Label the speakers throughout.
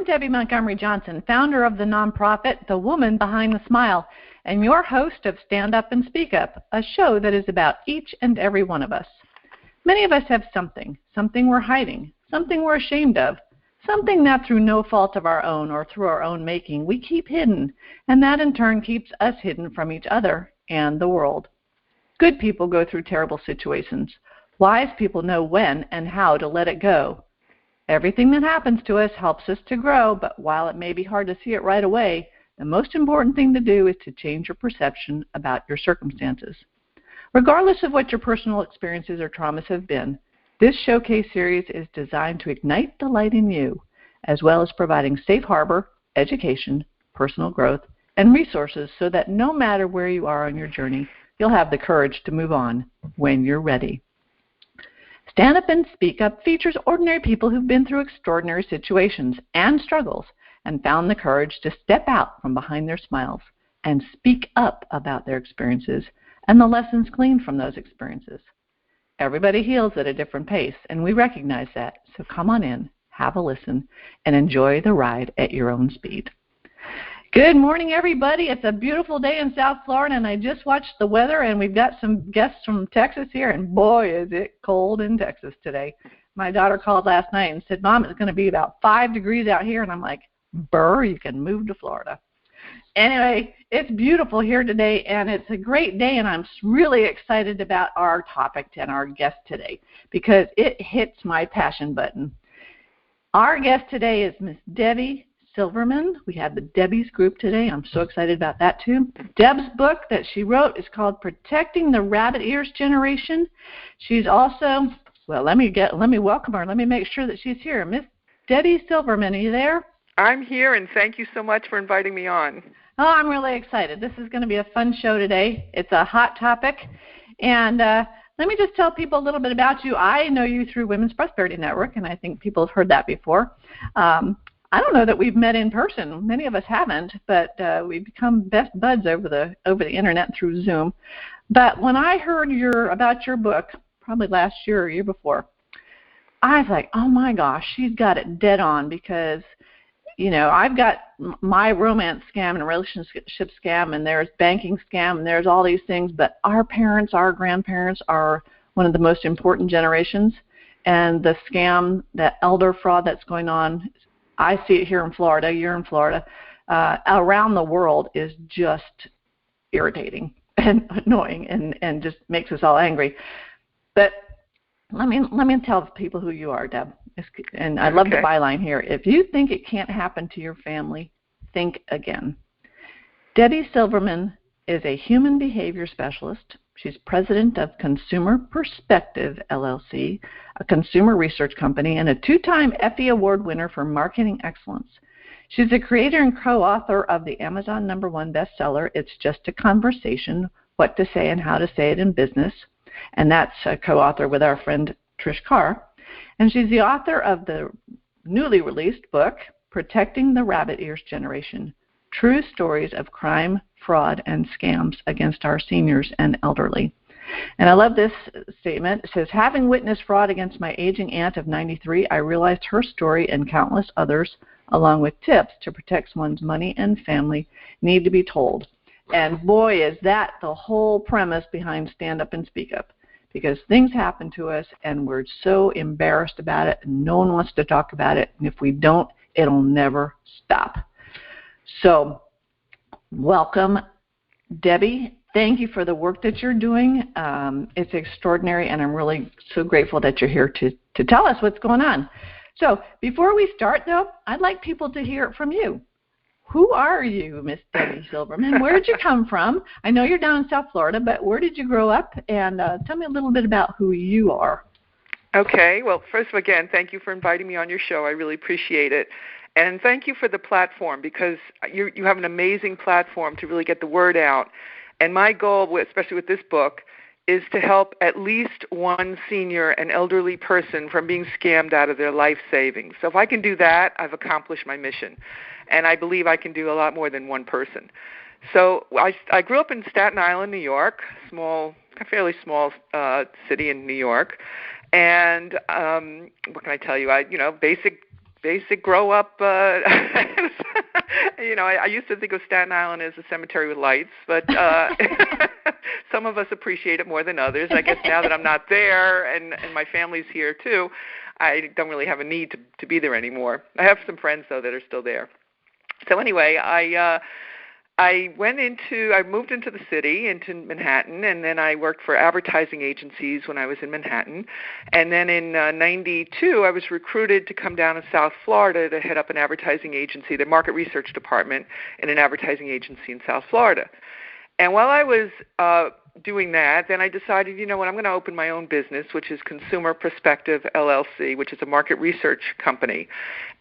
Speaker 1: I'm Debbie Montgomery Johnson, founder of the nonprofit The Woman Behind the Smile, and your host of Stand Up and Speak Up, a show that is about each and every one of us. Many of us have something we're hiding, something we're ashamed of, something that through no fault of our own or through our own making we keep hidden, and that in turn keeps us hidden from each other and the world. Good people go through terrible situations. Wise people know when and how to let it go. Everything that happens to us helps us to grow, but while it may be hard to see it right away, the most important thing to do is to change your perception about your circumstances. Regardless of what your personal experiences or traumas have been, this showcase series is designed to ignite the light in you, as well as providing safe harbor, education, personal growth, and resources so that no matter where you are on your journey, you'll have the courage to move on when you're ready. Stand Up and Speak Up features ordinary people who've been through extraordinary situations and struggles and found the courage to step out from behind their smiles and speak up about their experiences and the lessons gleaned from those experiences. Everybody heals at a different pace, and we recognize that. So come on in, have a listen, and enjoy the ride at your own speed. Good morning, everybody. It's a beautiful day in South Florida, and I just watched the weather, and we've got some guests from Texas here, and boy, is it cold in Texas today. My daughter called last night and said, Mom, it's going to be about 5 degrees out here, and I'm like, burr, you can move to Florida. Anyway, it's beautiful here today, and it's a great day, and I'm really excited about our topic and our guest today because it hits my passion button. Our guest today is Miss Debbie Silverman. We have the Debbie's group today. I'm so excited about that too. Deb's book that she wrote is called Protecting the Rabbit Ears Generation. She's also, well, let me welcome her. Let me make sure that she's here. Miss Debbie Silverman, are you there?
Speaker 2: I'm here, and thank you so much for inviting me on.
Speaker 1: Oh, I'm really excited. This is going to be a fun show today. It's a hot topic. And let me just tell people a little bit about you. I know you through Women's Prosperity Network, and I think people have heard that before. I don't know that we've met in person. Many of us haven't, but we've become best buds over the internet through Zoom. But when I heard about your book, probably last year or year before, I was like, oh my gosh, she's got it dead on because, you know, I've got my romance scam and relationship scam, and there's banking scam, and there's all these things, but our parents, our grandparents are one of the most important generations, and the scam, that elder fraud that's going on, I see it here in Florida, you're in Florida, around the world is just irritating and annoying and just makes us all angry. But let me tell people who you are, Deb. And I love the byline here. If you think it can't happen to your family, think again. Debbie Silverman is a human behavior specialist. She's president of Consumer Perspective, LLC, a consumer research company, and a 2-time Effie Award winner for marketing excellence. She's the creator and co-author of the Amazon #1 bestseller, It's Just a Conversation, What to Say and How to Say It in Business. And that's a co-author with our friend Trish Carr. And she's the author of the newly released book, Protecting the Rabbit Ears Generation, True Stories of Crime, Fraud, and Scams Against Our Seniors and Elderly. And I love this statement. It says, having witnessed fraud against my aging aunt of 93, I realized her story and countless others, along with tips to protect one's money and family, need to be told. And boy, is that the whole premise behind Stand Up and Speak Up. Because things happen to us, and we're so embarrassed about it, and no one wants to talk about it. And if we don't, it'll never stop. So welcome, Debbie. Thank you for the work that you're doing. It's extraordinary, and I'm really so grateful that you're here to tell us what's going on. So before we start, though, I'd like people to hear it from you. Who are you, Miss Debbie Silverman? Where did you come from? I know you're down in South Florida, but where did you grow up? And tell me a little bit about who you are.
Speaker 2: Okay. Well, first of all, again, thank you for inviting me on your show. I really appreciate it. And thank you for the platform because you have an amazing platform to really get the word out. And my goal, especially with this book, is to help at least one senior and elderly person from being scammed out of their life savings. So if I can do that, I've accomplished my mission. And I believe I can do a lot more than one person. So I grew up in Staten Island, New York, fairly small city in New York. And what can I tell you? Basic basic grow up. You know, I used to think of Staten Island as a cemetery with lights, but some of us appreciate it more than others. I guess now that I'm not there and my family's here too, I don't really have a need to be there anymore. I have some friends, though, that are still there. So anyway, I moved into the city, into Manhattan, and then I worked for advertising agencies when I was in Manhattan. And then in 92, I was recruited to come down to South Florida to head up an advertising agency, the market research department in an advertising agency in South Florida. And while I was doing that, then I decided, you know what, I'm going to open my own business, which is Consumer Perspective LLC, which is a market research company.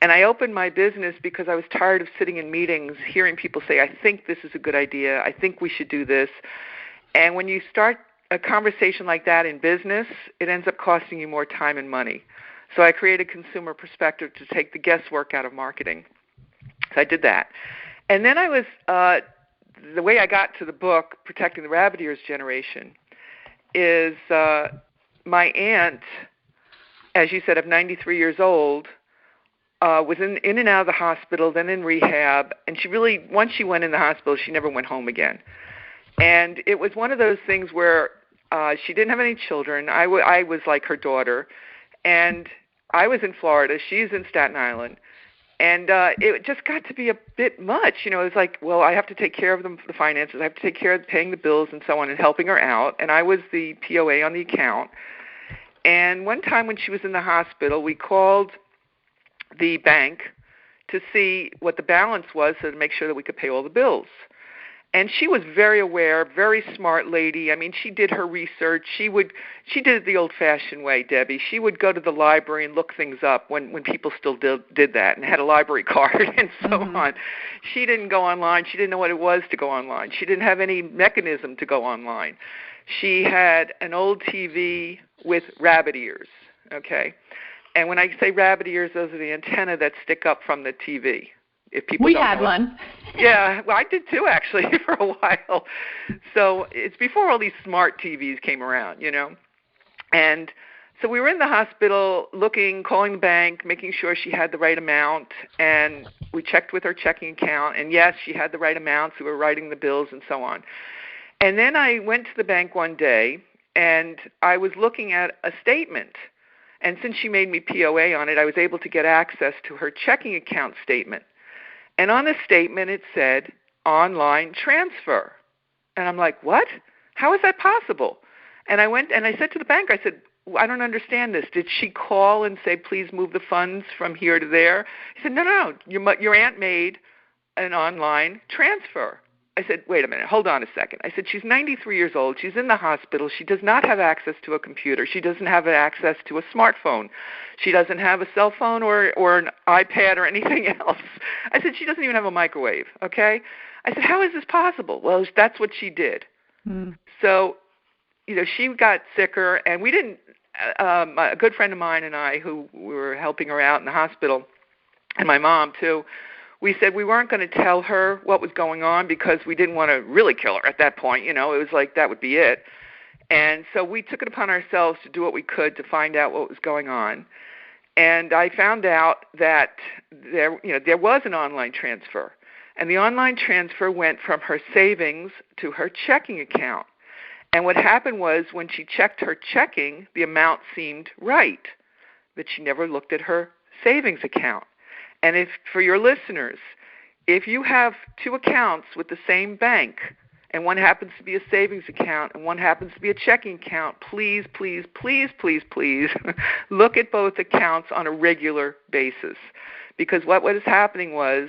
Speaker 2: And I opened my business because I was tired of sitting in meetings, hearing people say, I think this is a good idea, I think we should do this. And when you start a conversation like that in business, it ends up costing you more time and money. So I created Consumer Perspective to take the guesswork out of marketing. So I did that. And then I was the way I got to the book, Protecting the Rabbit Ears Generation, is my aunt, as you said, of 93 years old, was in and out of the hospital, then in rehab, and she really, once she went in the hospital, she never went home again. And it was one of those things where she didn't have any children. I was like her daughter, and I was in Florida. She's in Staten Island. And it just got to be a bit much. You know, it was like, well, I have to take care of the finances. I have to take care of paying the bills and so on and helping her out. And I was the POA on the account. And one time when she was in the hospital, we called the bank to see what the balance was so to make sure that we could pay all the bills. And she was very aware, very smart lady. I mean, she did her research. She did it the old-fashioned way, Debbie. She would go to the library and look things up when people still did that and had a library card and so on. She didn't go online. She didn't know what it was to go online. She didn't have any mechanism to go online. She had an old TV with rabbit ears, okay? And when I say rabbit ears, those are the antenna that stick up from the TV. If people
Speaker 1: we
Speaker 2: don't
Speaker 1: had
Speaker 2: know
Speaker 1: one.
Speaker 2: Yeah, well, I did too, actually, for a while. So it's before all these smart TVs came around, you know. And so we were in the hospital looking, calling the bank, making sure she had the right amount, and we checked with her checking account, and yes, she had the right amount, so we were writing the bills and so on. And then I went to the bank one day, and I was looking at a statement. And since she made me POA on it, I was able to get access to her checking account statement. And on the statement, it said, online transfer. And I'm like, what? How is that possible? And I went and I said to the bank, I said, I don't understand this. Did she call and say, please move the funds from here to there? He said, no. Your aunt made an online transfer. I said, wait a minute, hold on a second. I said, she's 93 years old. She's in the hospital. She does not have access to a computer. She doesn't have access to a smartphone. She doesn't have a cell phone or an iPad or anything else. I said, she doesn't even have a microwave, okay? I said, how is this possible? Well, that's what she did. So, you know, she got sicker, and we didn't, a good friend of mine and I, who were helping her out in the hospital, and my mom too, we said we weren't going to tell her what was going on because we didn't want to really kill her at that point. You know, it was like that would be it. And so we took it upon ourselves to do what we could to find out what was going on. And I found out that there was an online transfer. And the online transfer went from her savings to her checking account. And what happened was when she checked her checking, the amount seemed right, but she never looked at her savings account. And if, for your listeners, if you have two accounts with the same bank, and one happens to be a savings account and one happens to be a checking account, please, please, please, please, please look at both accounts on a regular basis. Because what was happening was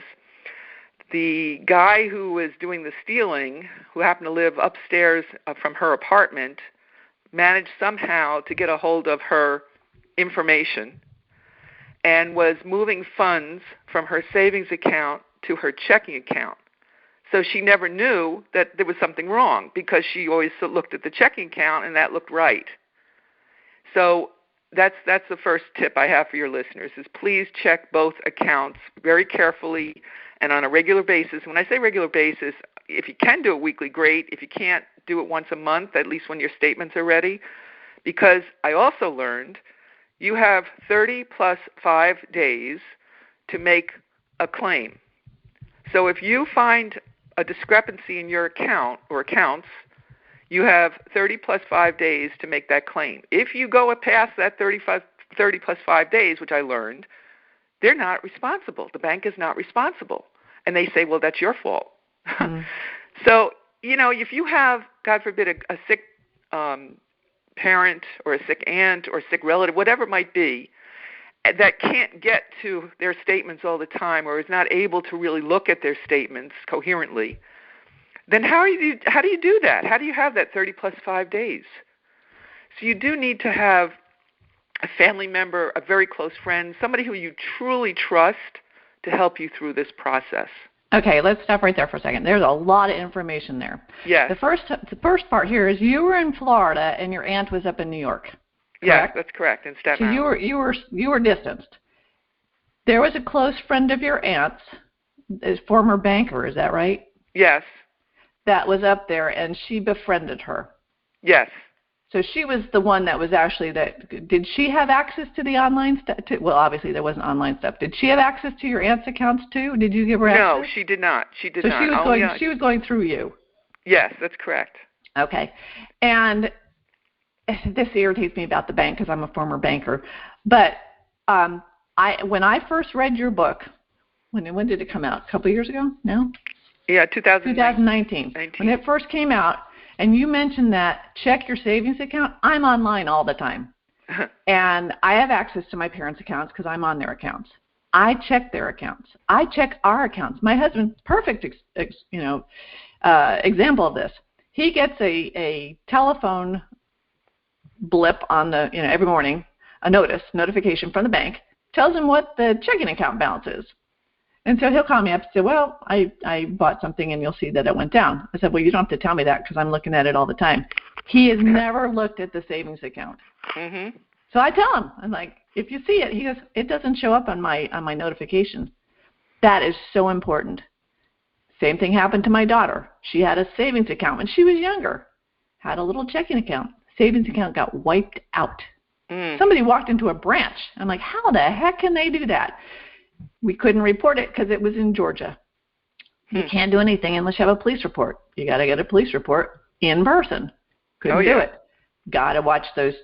Speaker 2: the guy who was doing the stealing, who happened to live upstairs from her apartment, managed somehow to get a hold of her information and was moving funds from her savings account to her checking account. So she never knew that there was something wrong because she always looked at the checking account and that looked right. So that's the first tip I have for your listeners is please check both accounts very carefully and on a regular basis. When I say regular basis, if you can do it weekly, great. If you can't, do it once a month, at least when your statements are ready. Because I also learned you have 30 plus 5 days to make a claim. So if you find a discrepancy in your account or accounts, you have 30 plus 5 days to make that claim. If you go past that 30 plus 5 days, which I learned, they're not responsible. The bank is not responsible. And they say, well, that's your fault. So, if you have, God forbid, a sick parent or a sick aunt or a sick relative, whatever it might be, that can't get to their statements all the time or is not able to really look at their statements coherently, then how do you do that? How do you have that 30 plus 5 days? So you do need to have a family member, a very close friend, somebody who you truly trust to help you through this process.
Speaker 1: Okay, let's stop right there for a second. There's a lot of information there.
Speaker 2: Yes.
Speaker 1: The first part here is you were in Florida and your aunt was up in New York.
Speaker 2: Yes, that's correct, in Staten Island.
Speaker 1: So you were distanced. There was a close friend of your aunt's, a former banker, is that right?
Speaker 2: Yes.
Speaker 1: That was up there, and she befriended her.
Speaker 2: Yes.
Speaker 1: So she was the one that was actually did she have access to the online stuff? Well, obviously there wasn't online stuff. Did she have access to your aunt's accounts too? Did you give her access?
Speaker 2: No, she did not. She did not.
Speaker 1: So she was going through you.
Speaker 2: Yes, that's correct.
Speaker 1: Okay. And this irritates me about the bank because I'm a former banker. But when I first read your book, when did it come out? A couple of years ago? No?
Speaker 2: Yeah, 2019.
Speaker 1: When it first came out, and you mentioned that check your savings account, I'm online all the time. And I have access to my parents' accounts because I'm on their accounts. I check their accounts. I check our accounts. My husband, perfect example of this. He gets a telephone blip on the, every morning, a notification from the bank, tells him what the checking account balance is. And so he'll call me up and say, well, I bought something and you'll see that it went down. I said, well, you don't have to tell me that because I'm looking at it all the time. He has never looked at the savings account.
Speaker 2: Mm-hmm.
Speaker 1: So I tell him, I'm like, if you see it, he goes, it doesn't show up on my notifications. That is so important. Same thing happened to my daughter. She had a savings account when she was younger, had a little checking account. Savings account got wiped out. Somebody walked into a branch. I'm like, how the heck can they do that? We couldn't report it because it was in Georgia. You can't do anything unless you have a police report. You got to get a police report in person. Couldn't do it. Got to watch those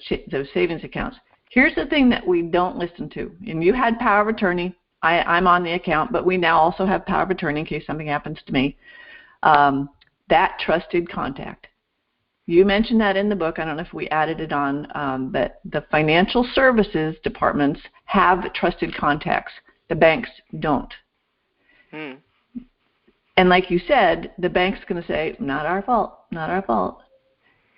Speaker 1: savings accounts. Here's the thing that we don't listen to. And you had power of attorney. I'm on the account, but we now also have power of attorney in case something happens to me. That trusted contact. You mentioned that in the book. I don't know if we added it on, but the financial services departments have trusted contacts. The banks don't. And like you said, the bank's going to say, not our fault, not our fault.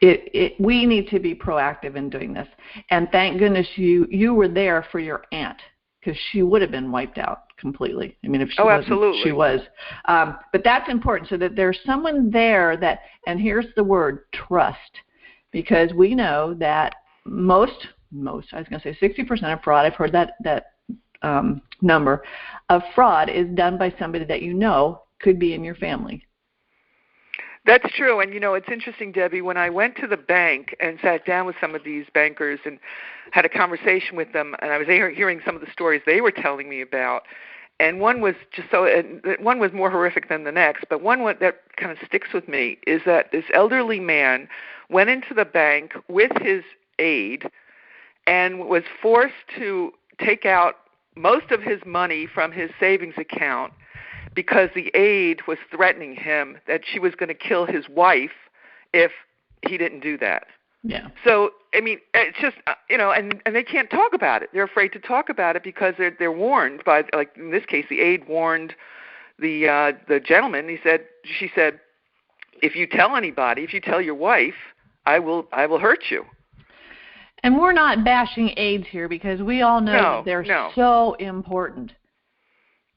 Speaker 1: We need to be proactive in doing this. And thank goodness you were there for your aunt because she would have been wiped out completely. I mean, if she wasn't,
Speaker 2: absolutely.
Speaker 1: She was. But that's important so that there's someone there that, and here's the word, trust. Because we know that most, I was going to say 60% of fraud, I've heard that number of fraud is done by somebody that could be in your family.
Speaker 2: That's true. And, it's interesting, Debbie, when I went to the bank and sat down with some of these bankers and had a conversation with them, and I was hearing some of the stories they were telling me about, and one was one was more horrific than the next, but one that kind of sticks with me is that this elderly man went into the bank with his aide and was forced to take out most of his money from his savings account because the aide was threatening him that she was going to kill his wife if he didn't do that.
Speaker 1: Yeah.
Speaker 2: So, I mean, it's just, and they can't talk about it. They're afraid to talk about it because they're warned by, like in this case, the aide warned the gentleman. She said, if you tell anybody, if you tell your wife, I will hurt you.
Speaker 1: And we're not bashing aides here because we all know that they're so important.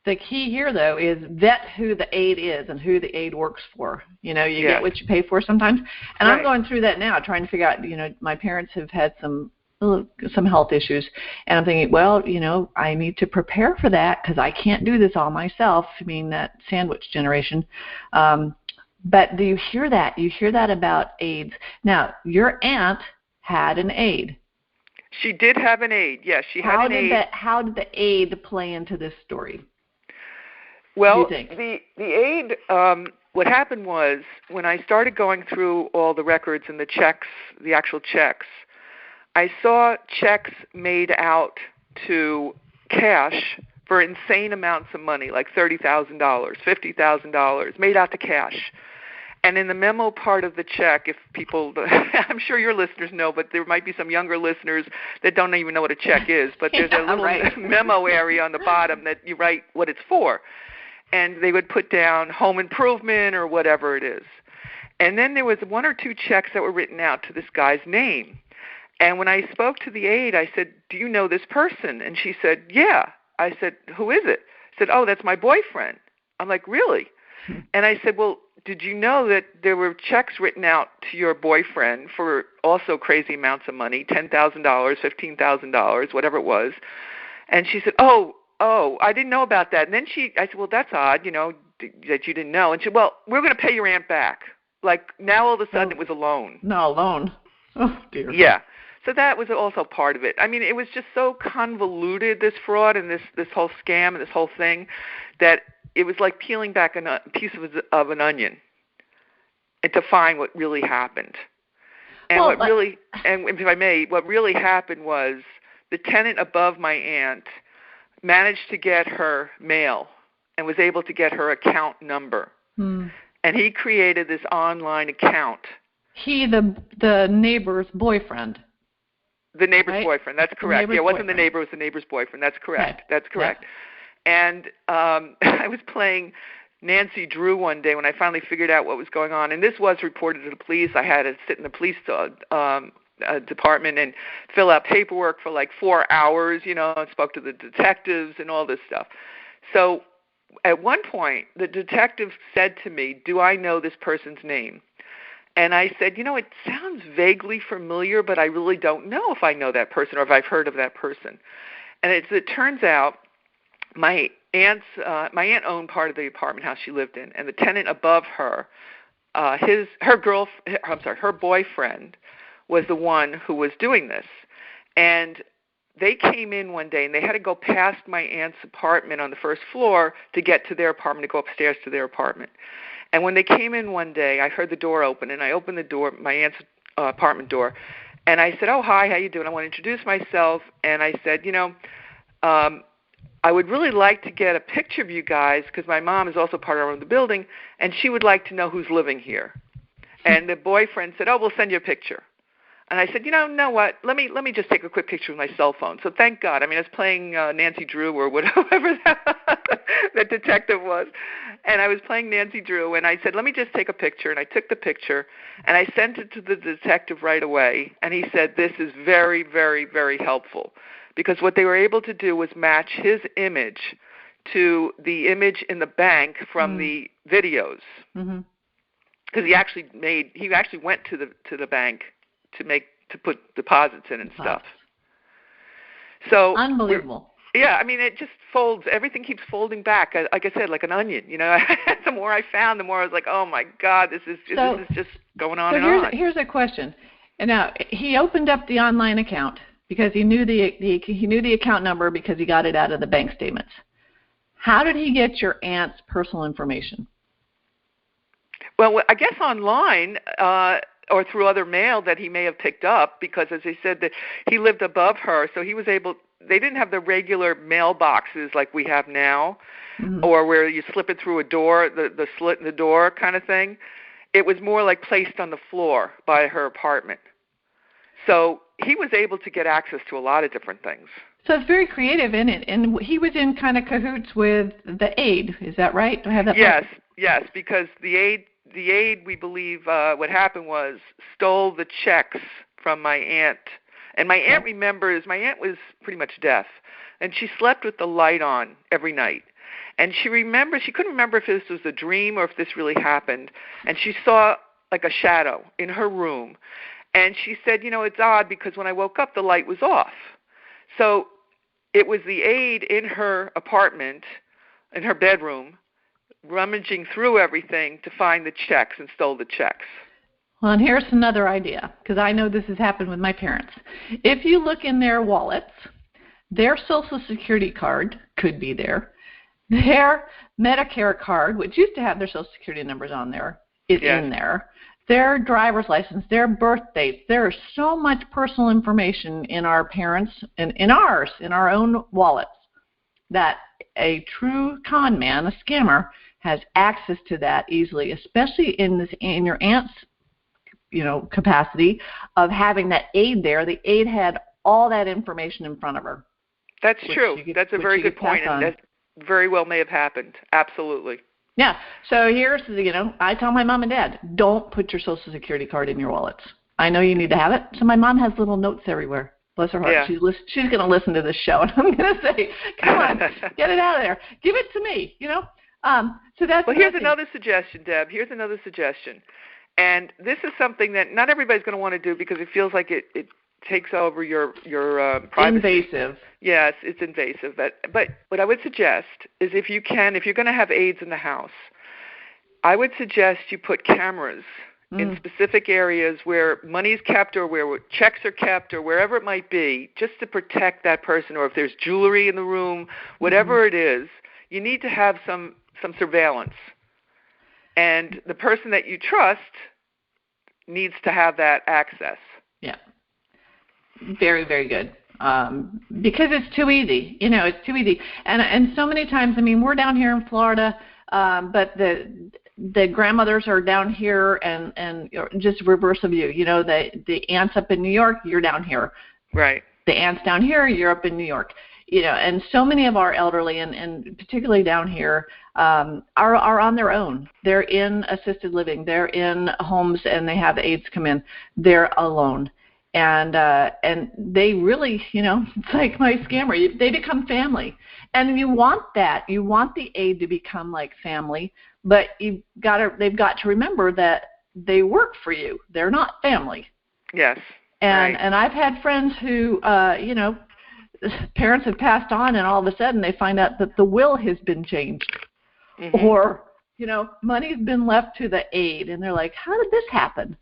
Speaker 1: The key here, though, is vet who the aide is and who the aide works for. You get what you pay for sometimes. And I'm going through that now, trying to figure out, my parents have had some health issues. And I'm thinking, well, I need to prepare for that because I can't do this all myself, that sandwich generation. But do you hear that? You hear that about aides. Now, your aunt had an aide.
Speaker 2: She did have an aide. Yes, she had an aide.
Speaker 1: How did the aide play into this story?
Speaker 2: Well, the aide, what happened was when I started going through all the records and the checks, the actual checks, I saw checks made out to cash for insane amounts of money, like $30,000, $50,000, made out to cash. And in the memo part of the check, if people, I'm sure your listeners know, but there might be some younger listeners that don't even know what a check is, but there's a little memo area on the bottom that you write what it's for. And they would put down home improvement or whatever it is. And then there was one or two checks that were written out to this guy's name. And when I spoke to the aide, I said, do you know this person? And she said, yeah. I said, who is it? She said, oh, that's my boyfriend. I'm like, really? And I said, well, did you know that there were checks written out to your boyfriend for also crazy amounts of money, $10,000, $15,000, whatever it was? And she said, oh, I didn't know about that. And then I said, well, that's odd, that you didn't know. And she said, well, we're going to pay your aunt back. Like, now all of a sudden it was a loan.
Speaker 1: No, a loan. Oh, dear.
Speaker 2: Yeah. So that was also part of it. I mean, it was just so convoluted, this fraud and this whole scam and this whole thing, that it was like peeling back a piece of an onion and to find what really happened. And and if I may, what really happened was the tenant above my aunt managed to get her mail and was able to get her account number. And he created this online account.
Speaker 1: He, the neighbor's boyfriend.
Speaker 2: The neighbor's boyfriend, that's correct. Yeah, it wasn't the neighbor, it was the neighbor's boyfriend. That's correct. Okay. That's correct. Yeah. And I was playing Nancy Drew one day when I finally figured out what was going on. And this was reported to the police. I had to sit in the police department and fill out paperwork for like 4 hours, and spoke to the detectives and all this stuff. So at one point, the detective said to me, do I know this person's name? And I said, it sounds vaguely familiar, but I really don't know if I know that person or if I've heard of that person. And it turns out my aunt owned part of the apartment house she lived in, and the tenant above her, her boyfriend was the one who was doing this. And they came in one day, and they had to go past my aunt's apartment on the first floor to get to their apartment, to go upstairs to their apartment. And when they came in one day, I heard the door open, and I opened the door, my aunt's apartment door, and I said, oh, hi, how you doing? I want to introduce myself. And I said, I would really like to get a picture of you guys because my mom is also part of the building, and she would like to know who's living here. And the boyfriend said, oh, we'll send you a picture. And I said, know what? Let me just take a quick picture with my cell phone. So thank God. I mean, I was playing Nancy Drew or whatever that detective was. And I was playing Nancy Drew, and I said, let me just take a picture. And I took the picture, and I sent it to the detective right away. And he said, this is very, very, very helpful. Because what they were able to do was match his image to the image in the bank from the videos. Because he actually went to the bank to put deposits in and stuff. So
Speaker 1: unbelievable.
Speaker 2: Yeah, I mean, it just folds. Everything keeps folding back. Like I said, like an onion. The more I found, the more I was like, oh my God, this is just going on and on.
Speaker 1: Here's a question. And now he opened up the online account because he knew the account number because he got it out of the bank statements. How did he get your aunt's personal information?
Speaker 2: Well, I guess online. Or through other mail that he may have picked up, because as I said, that he lived above her, so he was able. They didn't have the regular mailboxes like we have now, or where you slip it through a door, the slit in the door kind of thing. It was more like placed on the floor by her apartment. So he was able to get access to a lot of different things.
Speaker 1: So it's very creative in it, and he was in kind of cahoots with the aide. Is that right? Do I have that?
Speaker 2: Yes, because the aide, we believe, what happened was stole the checks from my aunt. And my aunt remembers, my aunt was pretty much deaf, and she slept with the light on every night. And she couldn't remember if this was a dream or if this really happened. And she saw like a shadow in her room. And she said, it's odd because when I woke up, the light was off. So it was the aide in her apartment, in her bedroom, rummaging through everything to find the checks and stole the checks.
Speaker 1: Well, and here's another idea, because I know this has happened with my parents. If you look in their wallets, their Social Security card could be there. Their Medicare card, which used to have their Social Security numbers on there, is in there. Their driver's license, their birth dates. There is so much personal information in our parents and in our own wallets, that a true con man, a scammer, has access to that easily, especially in your aunt's capacity of having that aide there. The aide had all that information in front of her.
Speaker 2: That's true. That's a very good point, and that very well may have happened. Absolutely.
Speaker 1: Yeah. So here's, I tell my mom and dad, don't put your Social Security card in your wallets. I know you need to have it. So my mom has little notes everywhere. Bless her heart. Yeah. She's going to listen to this show, and I'm going to say, come on, get it out of there. Give it to me, So that's.
Speaker 2: Well, here's another suggestion, Deb. Here's another suggestion. And this is something that not everybody's going to want to do because it feels like it takes over your privacy.
Speaker 1: Invasive.
Speaker 2: Yes, it's invasive. But what I would suggest is if you're going to have aides in the house, I would suggest you put cameras in specific areas where money's kept or where checks are kept or wherever it might be, just to protect that person. Or if there's jewelry in the room, whatever it is, you need to have some surveillance. And the person that you trust needs to have that access.
Speaker 1: Yeah. Very, very good. Because it's too easy. It's too easy. And so many times, we're down here in Florida, but the grandmothers are down here and just reverse of you. The aunts up in New York, you're down here.
Speaker 2: Right.
Speaker 1: The aunts down here, you're up in New York. And so many of our elderly, and particularly down here, are on their own. They're in assisted living. They're in homes, and they have aides come in. They're alone. And they really, it's like my scammer. They become family. And you want that. You want the aide to become like family, but they've got to remember that they work for you. They're not family.
Speaker 2: Yes.
Speaker 1: And I've had friends who, parents have passed on, and all of a sudden they find out that the will has been changed. Or, money's been left to the aide, and they're like, how did this happen?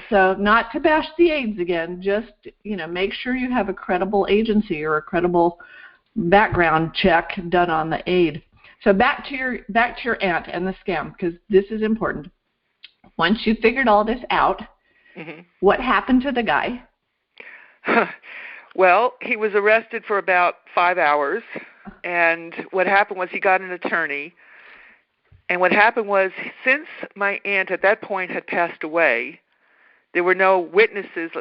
Speaker 1: So not to bash the aides again, just, make sure you have a credible agency or a credible background check done on the aide. So back to your aunt and the scam, because this is important. Once you figured all this out, what happened to the guy?
Speaker 2: Well, he was arrested for about 5 hours, and what happened was he got an attorney, and what happened was, since my aunt at that point had passed away, there were no witnesses.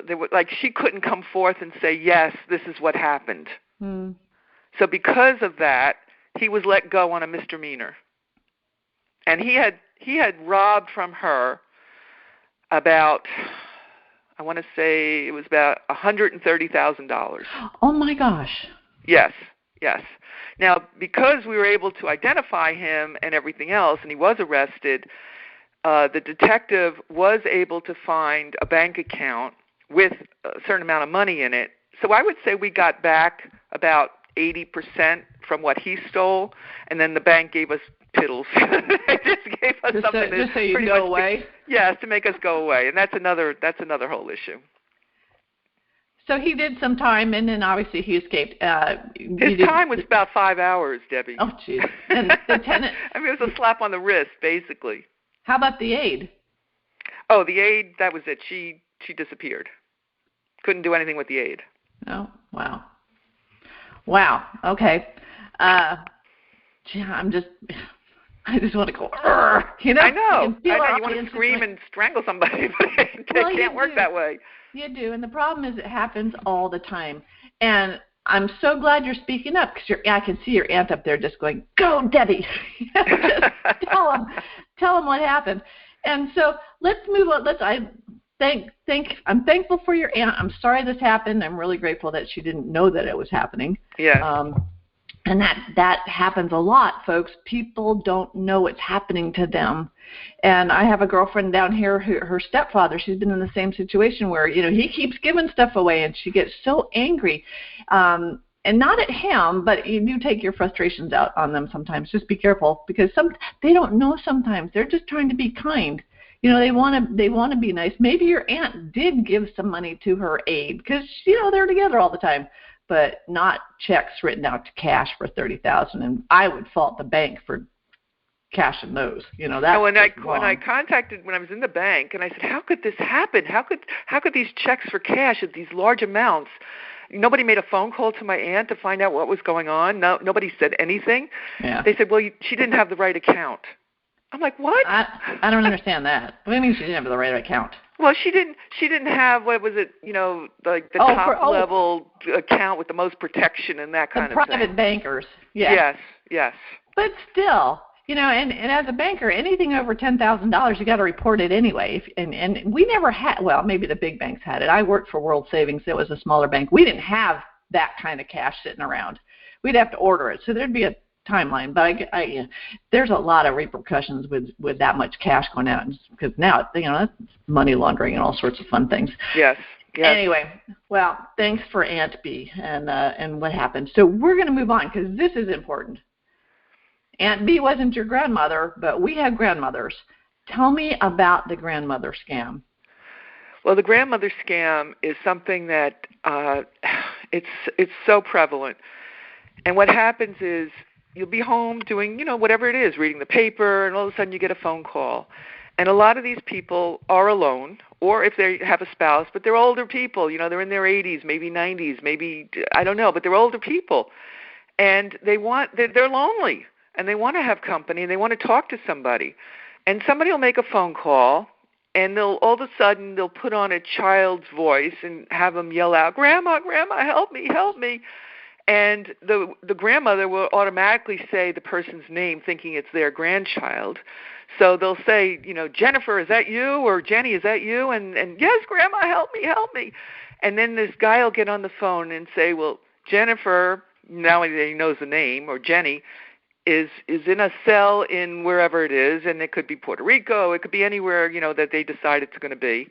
Speaker 2: She couldn't come forth and say, yes, this is what happened. So because of that, he was let go on a misdemeanor. And he had robbed from her about, I want to say it was about $130,000.
Speaker 1: Oh, my gosh.
Speaker 2: Yes. Now, because we were able to identify him and everything else, and he was arrested, the detective was able to find a bank account with a certain amount of money in it. So I would say we got back about 80% from what he stole, and then the bank gave us piddles. They just gave us something
Speaker 1: just so you go away?
Speaker 2: Yes, to make us go away, and that's another whole issue.
Speaker 1: So he did some time, and then obviously he escaped.
Speaker 2: His time was about 5 hours, Debbie.
Speaker 1: Oh, jeez. And the tenant...
Speaker 2: it was a slap on the wrist, basically.
Speaker 1: How about the aide?
Speaker 2: Oh, the aide, that was it. She disappeared. Couldn't do anything with the aide.
Speaker 1: Oh, wow. Wow, okay. I just want to go, I
Speaker 2: know. You want to scream and strangle somebody, but it can't work that way.
Speaker 1: You do, and the problem is it happens all the time. And I'm so glad you're speaking up, because I can see your aunt up there just going, go, Debbie. Just tell them what happened. And so let's move on. I'm thankful for your aunt. I'm sorry this happened. I'm really grateful that she didn't know that it was happening.
Speaker 2: Yeah.
Speaker 1: And that happens a lot, folks. People don't know what's happening to them. And I have a girlfriend down here, her stepfather, she's been in the same situation where, he keeps giving stuff away, and she gets so angry. And not at him, but you do take your frustrations out on them sometimes. Just be careful, because they don't know sometimes. They're just trying to be kind. They want to be nice. Maybe your aunt did give some money to her aide because they're together all the time, but not checks written out to cash for $30,000. And I would fault the bank for cashing those. That's
Speaker 2: when I contacted when I was in the bank, and I said, how could this happen? How could these checks for cash at these large amounts? Nobody made a phone call to my aunt to find out what was going on. No, nobody said anything.
Speaker 1: Yeah.
Speaker 2: They said, well, she didn't have the right account. I'm like, what?
Speaker 1: I don't understand that. What do you mean she didn't have the right account?
Speaker 2: Well, she didn't have, what was it, like the top level account with the most protection and that kind of thing.
Speaker 1: The private bankers. Yeah.
Speaker 2: Yes.
Speaker 1: But still, and as a banker, anything over $10,000, you got to report it anyway. And we never had, well, maybe the big banks had it. I worked for World Savings. It was a smaller bank. We didn't have that kind of cash sitting around. We'd have to order it. So there'd be a timeline. But there's a lot of repercussions with that much cash going out, because now, that's money laundering and all sorts of fun things.
Speaker 2: Yes.
Speaker 1: Anyway, well, thanks for Aunt B and what happened. So we're going to move on because this is important. Aunt B wasn't your grandmother, but we have grandmothers. Tell me about the grandmother scam.
Speaker 2: Well, the grandmother scam is something that it's so prevalent. And what happens is you'll be home doing, whatever it is, reading the paper, and all of a sudden you get a phone call. And a lot of these people are alone, or if they have a spouse, but they're older people. They're in their 80s, maybe 90s, maybe, I don't know, but they're older people. And they're lonely. And they want to have company, and they want to talk to somebody. And somebody will make a phone call, and all of a sudden they'll put on a child's voice and have them yell out, "Grandma, Grandma, help me, help me." And the grandmother will automatically say the person's name thinking it's their grandchild. So they'll say, "Jennifer, is that you?" Or "Jenny, is that you?" And "Yes, Grandma, help me, help me." And then this guy will get on the phone and say, "Well, Jennifer," now he knows the name, or Jenny, is in a cell in wherever it is, and it could be Puerto Rico, it could be anywhere, that they decide it's going to be.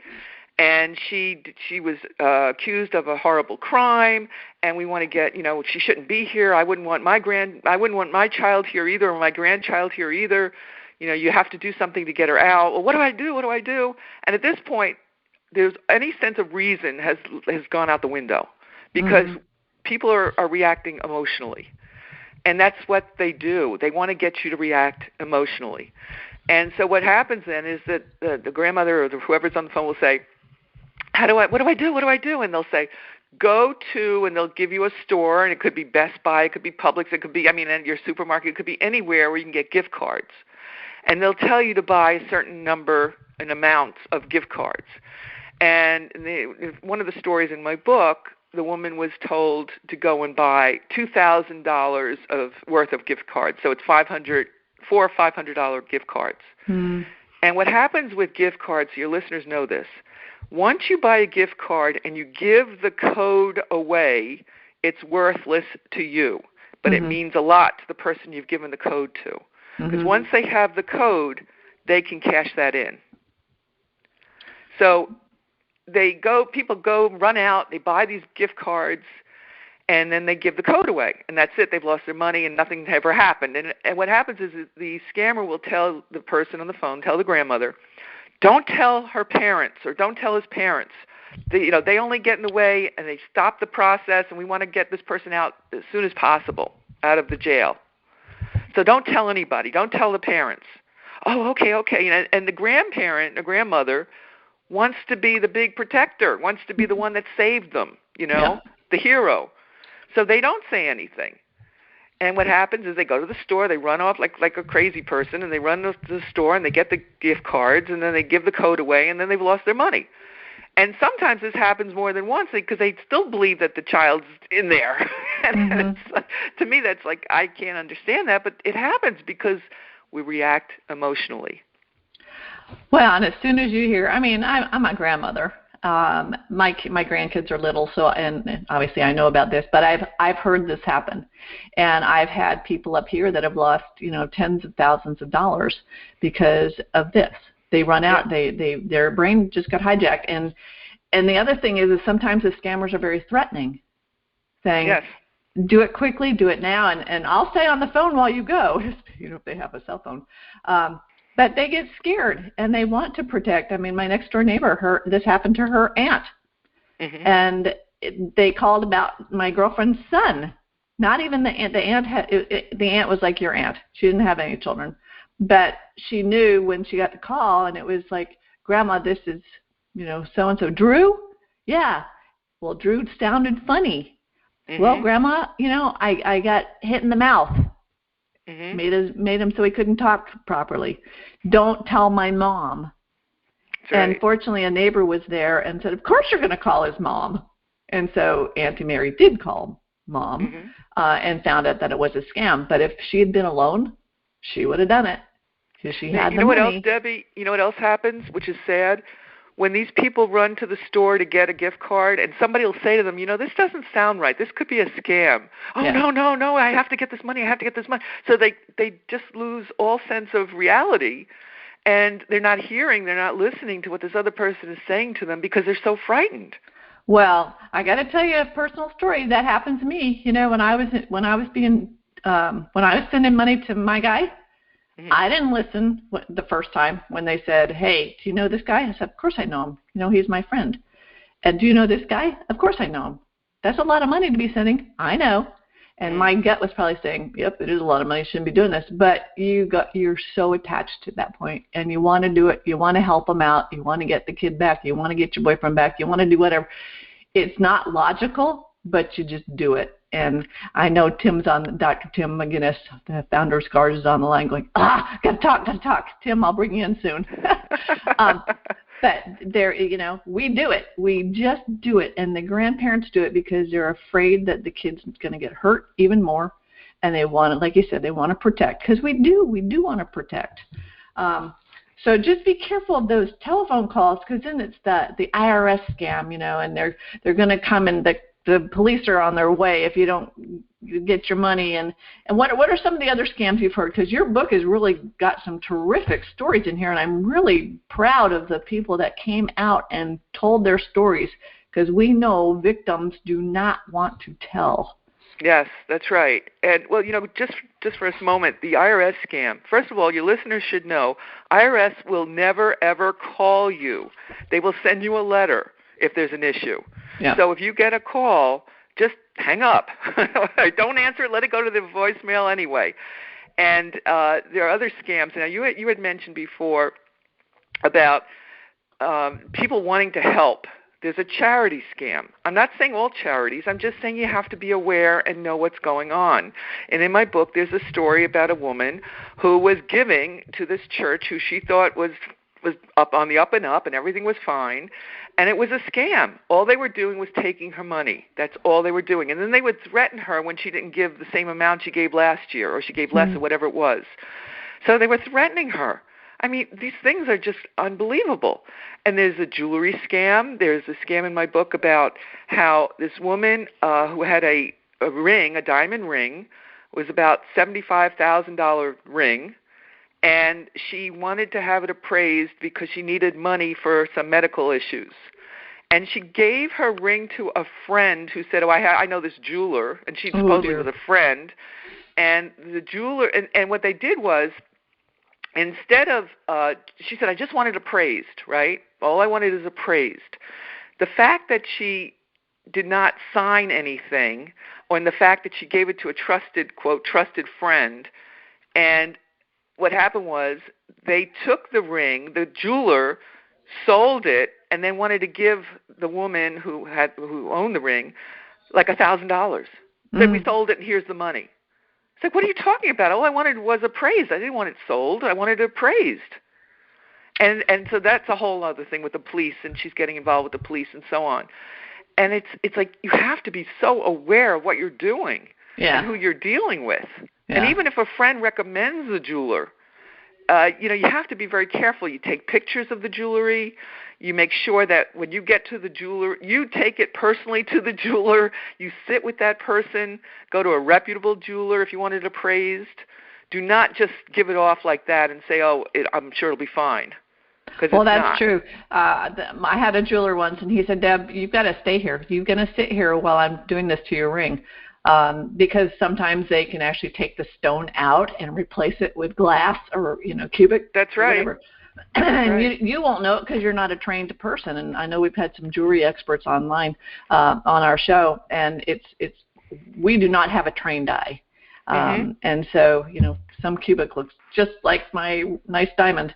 Speaker 2: And she was accused of a horrible crime, and we want to get, she shouldn't be here. I wouldn't want my child here either, or my grandchild here either. You have to do something to get her out. Well, what do I do? What do I do? And at this point, there's any sense of reason has gone out the window, because people are reacting emotionally. And that's what they do. They want to get you to react emotionally. And so what happens then is that the grandmother or whoever's on the phone will say, what do I do? What do I do? And they'll say, go to, and they'll give you a store, and it could be Best Buy, it could be Publix, it could be, and your supermarket, it could be anywhere where you can get gift cards. And they'll tell you to buy a certain number and amounts of gift cards. And one of the stories in my book, the woman was told to go and buy $2,000 worth of gift cards. So it's $400 or $500 gift cards. And what happens with gift cards, your listeners know this, once you buy a gift card and you give the code away, it's worthless to you. But it means a lot to the person you've given the code to. Because once they have the code, they can cash that in. So people run out, they buy these gift cards, and then they give the code away. And that's it. They've lost their money, and nothing ever happened. And what happens is the scammer will tell the person on the phone, tell the grandmother, don't tell her parents or don't tell his parents. They only get in the way, and they stop the process, and we want to get this person out as soon as possible out of the jail. So don't tell anybody. Don't tell the parents. Oh, okay. And the grandparent, the grandmother, wants to be the big protector, wants to be the one that saved them, the hero. So they don't say anything. And what happens is they go to the store, they run off like a crazy person, and they run to the store, and they get the gift cards, and then they give the code away, and then they've lost their money. And sometimes this happens more than once because they still believe that the child's in there. And to me, that's like, I can't understand that, but it happens because we react emotionally.
Speaker 1: Well, and as soon as you hear, I'm a grandmother. My grandkids are little, so and obviously I know about this, but I've heard this happen, and I've had people up here that have lost tens of thousands of dollars because of this. They run out, their brain just got hijacked, and the other thing is sometimes the scammers are very threatening, saying, yes, do it quickly, do it now, and I'll stay on the phone while you go, if they have a cell phone. But they get scared, and they want to protect. I mean, my next-door neighbor, this happened to her aunt. Mm-hmm. And they called about my girlfriend's son. Not even the aunt. The aunt was like your aunt. She didn't have any children. But she knew when she got the call, and it was like, Grandma, this is, so-and-so. Drew? Yeah. Well, Drew sounded funny. Mm-hmm. Well, Grandma, I got hit in the mouth. Mm-hmm. Made him so he couldn't talk properly. Don't tell my mom. That's right. And fortunately, a neighbor was there and said, of course you're going to call his mom. And so Auntie Mary did call Mom, mm-hmm. And found out that it was a scam. But if she had been alone, she would have done it. Because she had the money.
Speaker 2: You know what else, Debbie? You know what else happens, which is sad? When these people run to the store to get a gift card, and somebody will say to them, this doesn't sound right. This could be a scam. Oh, yeah. No, I have to get this money. So they just lose all sense of reality, and they're not listening to what this other person is saying to them because they're so frightened.
Speaker 1: Well, I got to tell you a personal story that happened to me. When I was sending money to my guy, mm-hmm. I didn't listen the first time when they said, hey, do you know this guy? I said, of course I know him. He's my friend. And do you know this guy? Of course I know him. That's a lot of money to be sending. I know. And my gut was probably saying, yep, it is a lot of money. Shouldn't be doing this. But you're so attached to that point, and you want to do it. You want to help them out. You want to get the kid back. You want to get your boyfriend back. You want to do whatever. It's not logical, but you just do it. And I know Dr. Tim McGinnis, the founder of SCARS, is on the line going, gotta talk. Tim, I'll bring you in soon. But we do it. We just do it. And the grandparents do it because they're afraid that the kid's going to get hurt even more. And they want to, like you said, they want to protect. Because we do want to protect. So just be careful of those telephone calls, because then it's the Irs scam, and they're going to come, and the police are on their way if you don't get your money. And what are some of the other scams you've heard? Because your book has really got some terrific stories in here, and I'm really proud of the people that came out and told their stories, because we know victims do not want to tell.
Speaker 2: Yes, that's right. And, well, just for a moment, the Irs scam. First of all, your listeners should know, Irs will never, ever call you. They will send you a letter if there's an issue. Yeah. So if you get a call, just hang up. Don't answer it. Let it go to the voicemail anyway. And there are other scams. Now, you had mentioned before about people wanting to help. There's a charity scam. I'm not saying all charities. I'm just saying you have to be aware and know what's going on. And in my book, there's a story about a woman who was giving to this church who she thought was up on the up and up, and everything was fine. And it was a scam. All they were doing was taking her money. That's all they were doing. And then they would threaten her when she didn't give the same amount she gave last year, or she gave less, or whatever it was. So they were threatening her. I mean, these things are just unbelievable. And there's a jewelry scam. There's a scam in my book about how this woman who had a ring, a diamond ring, was about $75,000 ring, and she wanted to have it appraised because she needed money for some medical issues. And she gave her ring to a friend who said, I know this jeweler, and she supposedly was a friend. And the jeweler, and what they did was, instead of, she said, I just wanted appraised, right? All I wanted is appraised. The fact that she did not sign anything, or the fact that she gave it to a trusted, quote, trusted friend, and what happened was they took the ring, the jeweler sold it, and then wanted to give the woman who owned the ring like $1,000. Said, we sold it and here's the money. It's like, what are you talking about? All I wanted was appraised. I didn't want it sold. I wanted it appraised. And so that's a whole other thing with the police, and she's getting involved with the police and so on. And it's like you have to be so aware of what you're doing and who you're dealing with. Yeah. And even if a friend recommends the jeweler, you have to be very careful. You take pictures of the jewelry. You make sure that when you get to the jeweler, you take it personally to the jeweler. You sit with that person. Go to a reputable jeweler if you want it appraised. Do not just give it off like that and say, I'm sure it'll be fine.
Speaker 1: Well, that's true. I had a jeweler once, and he said, Deb, you've got to stay here. You're going to sit here while I'm doing this to your ring. because sometimes they can actually take the stone out and replace it with glass or, cubic.
Speaker 2: That's right.
Speaker 1: Whatever. And you won't know it because you're not a trained person. And I know we've had some jewelry experts online on our show, and we do not have a trained eye. And so, some cubic looks just like my nice diamond.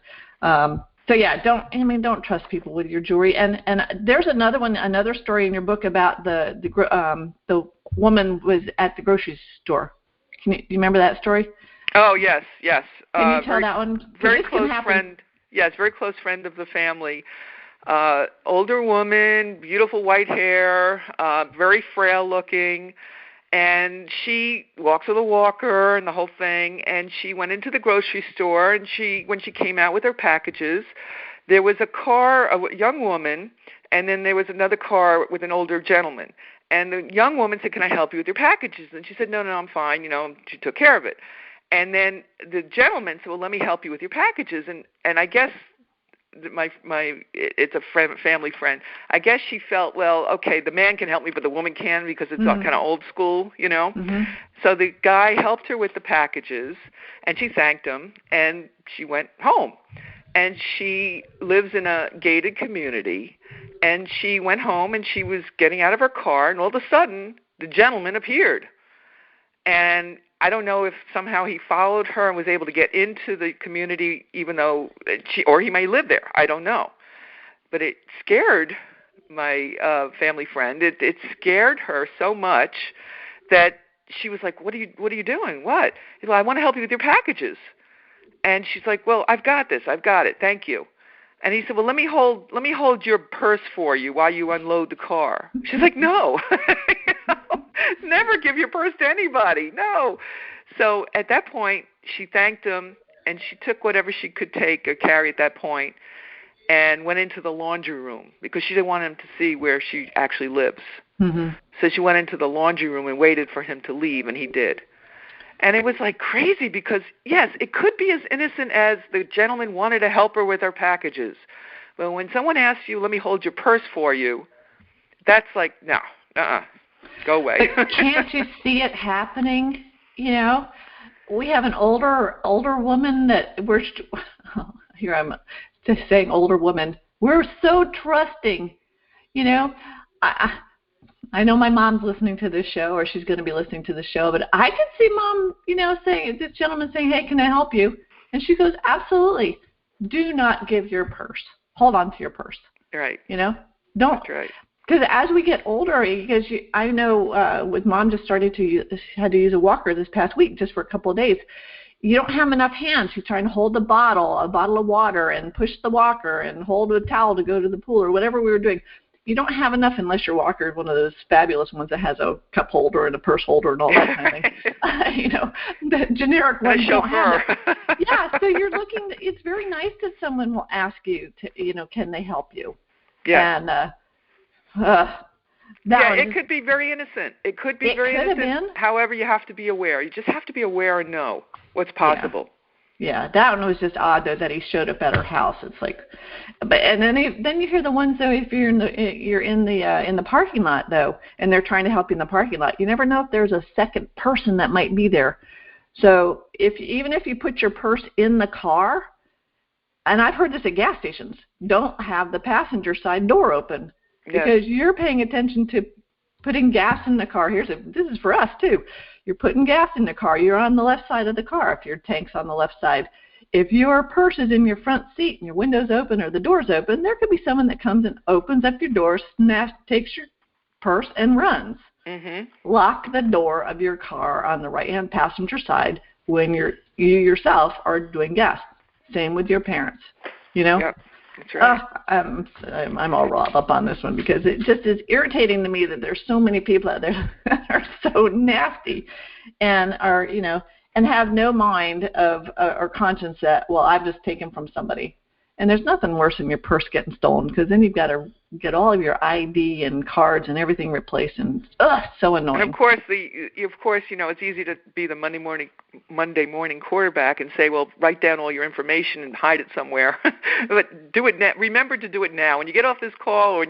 Speaker 1: So yeah, don't trust people with your jewelry. And there's another story in your book about the woman was at the grocery store. Do you remember that story?
Speaker 2: Oh yes.
Speaker 1: Can you tell that one?
Speaker 2: Very close friend. Yes, very close friend of the family. Older woman, beautiful white hair, very frail looking. And she walks with a walker and the whole thing, and she went into the grocery store, and when she came out with her packages, there was a car, a young woman, and then there was another car with an older gentleman. And the young woman said, "Can I help you with your packages?" And she said, No, I'm fine. She took care of it. And then the gentleman said, "Well, let me help you with your packages." And I guess it's a family friend. I guess she felt, well, okay, the man can help me, but the woman can because it's all kind of old school, So the guy helped her with the packages, and she thanked him, and she went home. And she lives in a gated community, and she went home, and she was getting out of her car, and all of a sudden, the gentleman appeared. And I don't know if somehow he followed her and was able to get into the community, even though or he may live there. I don't know. But it scared my family friend. It scared her so much that she was like, What are you doing? What? He's like, I want to help you with your packages. And she's like, well, I've got this. I've got it. Thank you. And he said, well, let me hold your purse for you while you unload the car. She's like, no. Never give your purse to anybody. No. So at that point, she thanked him, and she took whatever she could take or carry at that point and went into the laundry room because she didn't want him to see where she actually lives. Mm-hmm. So she went into the laundry room and waited for him to leave, and he did. And it was like crazy because, yes, it could be as innocent as the gentleman wanted to help her with her packages. But when someone asks you, let me hold your purse for you, that's like, no, go away.
Speaker 1: But can't you see it happening? We have an older woman that here I'm just saying older woman. We're so trusting, I know my mom's listening to this show, or she's going to be listening to the show, but I can see Mom, saying, this gentleman saying, hey, can I help you? And she goes, absolutely. Do not give your purse. Hold on to your purse.
Speaker 2: Right.
Speaker 1: Don't.
Speaker 2: That's right.
Speaker 1: Because as we get older, I know with Mom just started had to use a walker this past week just for a couple of days. You don't have enough hands. She's trying to hold a bottle of water and push the walker and hold a towel to go to the pool or whatever we were doing. You don't have enough unless your walker is one of those fabulous ones that has a cup holder and a purse holder and all that kind of thing. The generic ones don't have that. Yeah, so you're looking. It's very nice that someone will ask you to, can they help you?
Speaker 2: Yeah.
Speaker 1: And
Speaker 2: it could be very innocent. It could be very innocent.
Speaker 1: Been.
Speaker 2: However, you have to be aware. You just have to be aware and know what's possible.
Speaker 1: Yeah, that one was just odd though that he showed up at her house. It's like, and then you hear the ones though if you're in the parking lot though, and they're trying to help you in the parking lot. You never know if there's a second person that might be there. So even if you put your purse in the car, and I've heard this at gas stations, don't have the passenger side door open because you're paying attention to putting gas in the car. This is for us too. You're putting gas in the car. You're on the left side of the car if your tank's on the left side. If your purse is in your front seat and your window's open or the door's open, there could be someone that comes and opens up your door, takes your purse, and runs. Mm-hmm. Lock the door of your car on the right-hand passenger side when you yourself are doing gas. Same with your parents.
Speaker 2: Yep. That's right.
Speaker 1: I'm all wrought up on this one because it just is irritating to me that there's so many people out there that are so nasty and are, and have no mind of or conscience that, well, I've just taken from somebody. And there's nothing worse than your purse getting stolen because then you've got to get all of your ID and cards and everything replaced, and so annoying.
Speaker 2: And of course, it's easy to be the Monday morning quarterback and say, well, write down all your information and hide it somewhere. But do it now. Remember to do it now. When you get off this call, or when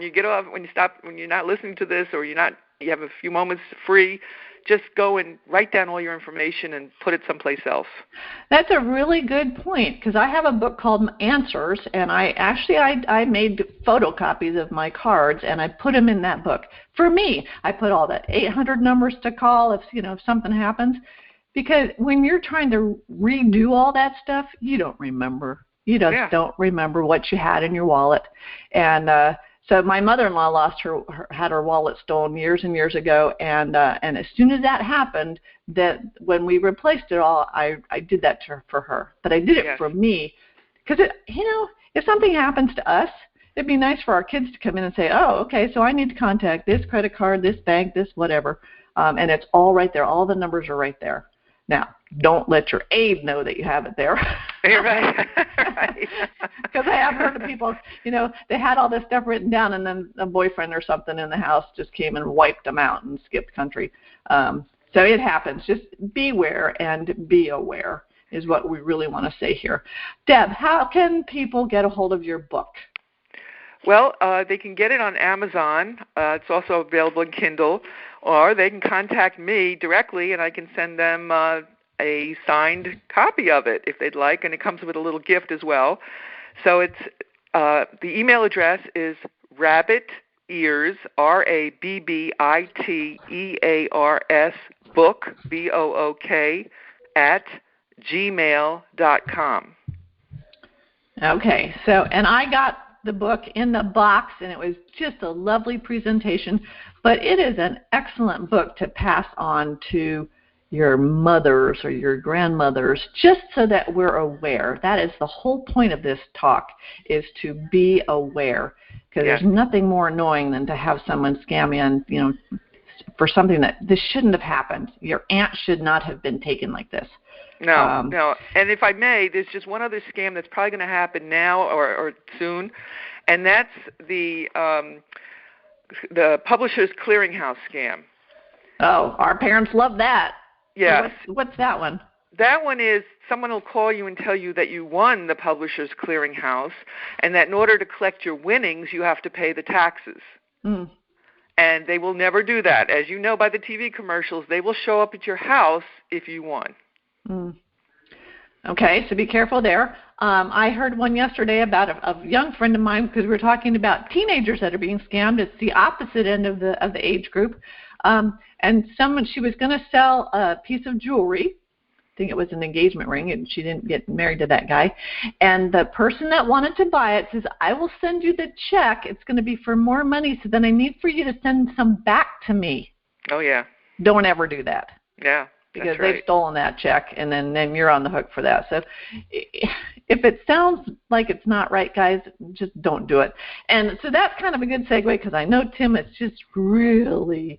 Speaker 2: you're not listening to this, or you have a few moments free, just go and write down all your information and put it someplace else.
Speaker 1: That's a really good point, because I have a book called Answers, and I made photocopies of my cards, and I put them in that book. For me, I put all the 800 numbers to call if something happens, because when you're trying to redo all that stuff, you don't remember. You just don't remember what you had in your wallet. And so my mother-in-law had her wallet stolen years and years ago, and as soon as that happened, that when we replaced it all, I did that for her. But I did it for me, because if something happens to us, it'd be nice for our kids to come in and say, oh, okay, so I need to contact this credit card, this bank, this whatever, and it's all right there. All the numbers are right there. Now, don't let your aide know that you have it there.
Speaker 2: You're right.
Speaker 1: Because I have heard of people, they had all this stuff written down, and then a boyfriend or something in the house just came and wiped them out and skipped country. So it happens. Just beware and be aware is what we really want to say here. Deb, how can people get a hold of your book?
Speaker 2: Well, they can get it on Amazon. It's also available in Kindle. Or they can contact me directly, and I can send them a signed copy of it if they'd like, and it comes with a little gift as well. So it's the email address is rabbitears, RABBITEARS, book, BOOK, at gmail.com.
Speaker 1: Okay, and I got the book in the box, and it was just a lovely presentation. But it is an excellent book to pass on to your mothers or your grandmothers, just so that we're aware. That is the whole point of this talk, is to be aware. Because there's nothing more annoying than to have someone scam you, for something that this shouldn't have happened. Your aunt should not have been taken like this.
Speaker 2: No. And if I may, there's just one other scam that's probably going to happen now or soon, and that's the Publishers Clearinghouse scam.
Speaker 1: Oh, our parents love that.
Speaker 2: Yeah.
Speaker 1: What's that one?
Speaker 2: That one is someone will call you and tell you that you won the Publishers Clearinghouse, and that in order to collect your winnings, you have to pay the taxes. Mm. And they will never do that. As you know by the TV commercials, they will show up at your house if you won. Mm.
Speaker 1: Okay, so be careful there. I heard one yesterday about a young friend of mine, because we were talking about teenagers that are being scammed. It's the opposite end of the age group. And she was going to sell a piece of jewelry. I think it was an engagement ring, and she didn't get married to that guy. And the person that wanted to buy it says, I will send you the check. It's going to be for more money, so then I need for you to send some back to me.
Speaker 2: Oh, yeah.
Speaker 1: Don't ever do that.
Speaker 2: Yeah.
Speaker 1: Because they've stolen that check, and then you're on the hook for that. So if it sounds like it's not right, guys, just don't do it. And so that's kind of a good segue, because I know Tim has just really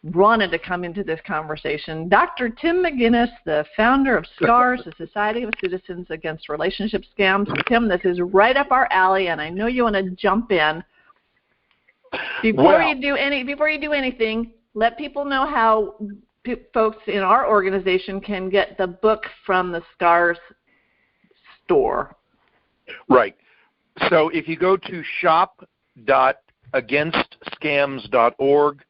Speaker 1: wanted to come into this conversation. Dr. Tim McGinnis, the founder of SCARS, the Society of Citizens Against Relationship Scams. Tim, this is right up our alley, and I know you want to jump in. Before you do anything, let people know how folks in our organization can get the book from the SCARS store.
Speaker 3: Right. So if you go to shop.againstscams.org,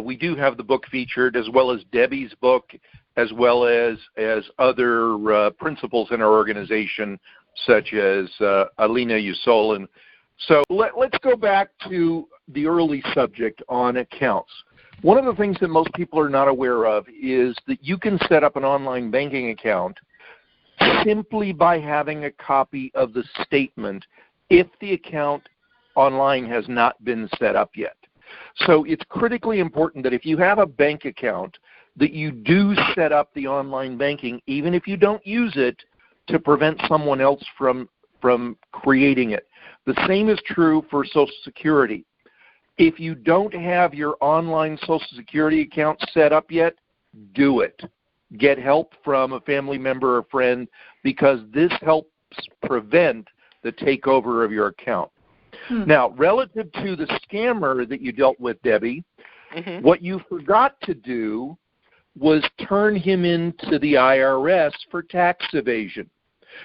Speaker 3: we do have the book featured, as well as Debbie's book, as well as other principals in our organization, such as Alina Usolin. So let's go back to the early subject on accounts. One of the things that most people are not aware of is that you can set up an online banking account simply by having a copy of the statement if the account online has not been set up yet. So it's critically important that if you have a bank account, that you do set up the online banking, even if you don't use it, to prevent someone else from creating it. The same is true for Social Security. If you don't have your online Social Security account set up yet, do it. Get help from a family member or friend, because this helps prevent the takeover of your account. Now, relative to the scammer that you dealt with, Debbie, what you forgot to do was turn him into the IRS for tax evasion.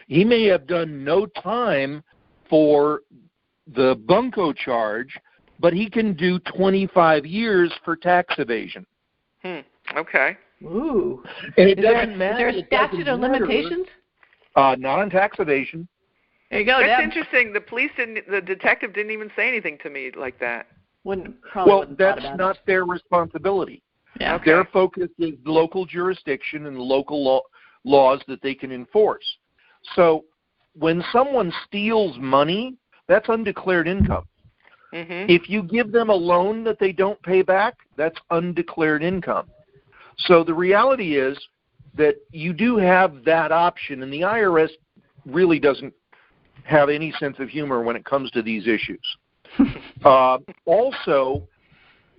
Speaker 3: He may have done no time for the bunco charge, but he can do 25 years for tax evasion.
Speaker 2: Okay.
Speaker 1: Ooh.
Speaker 3: And it
Speaker 1: Is
Speaker 3: doesn't matter.
Speaker 1: there a statute of limitations?
Speaker 3: Not on tax evasion.
Speaker 1: There you go,
Speaker 2: That's
Speaker 1: Deb.
Speaker 2: interesting. The detective didn't even say anything to me like that.
Speaker 3: Well, that's not their responsibility.
Speaker 1: Yeah.
Speaker 2: Okay.
Speaker 3: Their focus is local jurisdiction and local laws that they can enforce. So when someone steals money, that's undeclared income.
Speaker 2: Mm-hmm.
Speaker 3: If you give them a loan that they don't pay back, that's undeclared income. So the reality is that you do have that option, and the IRS really doesn't have any sense of humor when it comes to these issues. Also,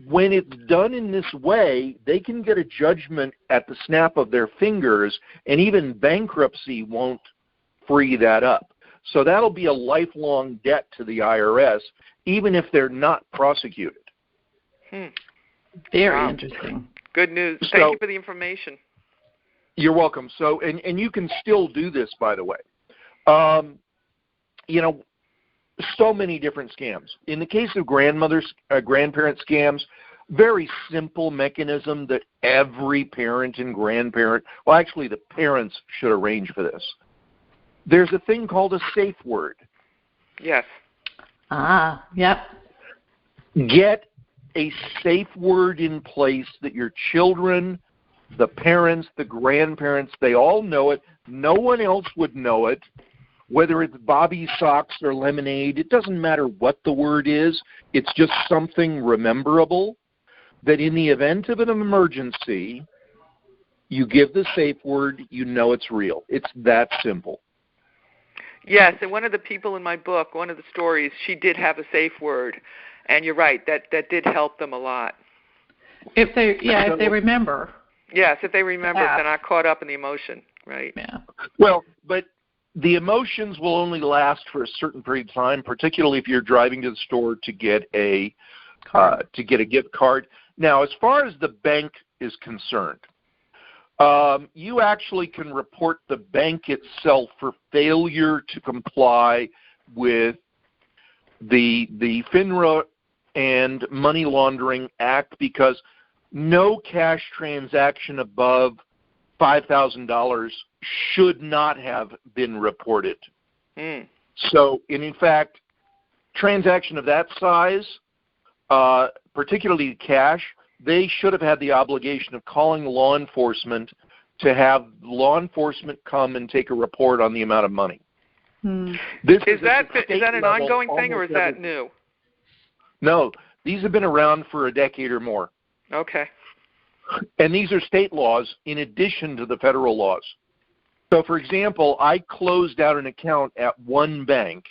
Speaker 3: when it's done in this way, they can get a judgment at the snap of their fingers, and even bankruptcy won't free that up. So that'll be a lifelong debt to the IRS, even if they're not prosecuted.
Speaker 1: Very interesting.
Speaker 2: Good news. Thank you for the information.
Speaker 3: You're welcome. So, and you can still do this, by the way. So many different scams. In the case of grandparent scams, very simple mechanism that every parent and grandparent, well, actually the parents should arrange for this. There's a thing called a safe word.
Speaker 2: Yes.
Speaker 1: Yep.
Speaker 3: Get a safe word in place that your children, the parents, the grandparents, they all know it. No one else would know it. Whether it's Bobby socks or lemonade, it doesn't matter what the word is. It's just something rememberable that in the event of an emergency, you give the safe word, you know it's real. It's that simple.
Speaker 2: Yes, and one of the people in my book, one of the stories, she did have a safe word, and you're right, that did help them a lot.
Speaker 1: If they remember.
Speaker 2: Yes, if they remember, if they're not caught up in the emotion, right?
Speaker 3: Yeah. Well, but the emotions will only last for a certain period of time, particularly if you're driving to the store to get a gift card. Now, as far as the bank is concerned, you actually can report the bank itself for failure to comply with the FINRA and Money Laundering Act, because no cash transaction above $5,000 should not have been reported. So, in fact, transaction of that size, particularly cash, they should have had the obligation of calling law enforcement to have law enforcement come and take a report on the amount of money.
Speaker 2: Is that an ongoing thing, or is that new?
Speaker 3: No, these have been around for a decade or more.
Speaker 2: Okay.
Speaker 3: And these are state laws in addition to the federal laws. So, for example, I closed out an account at one bank,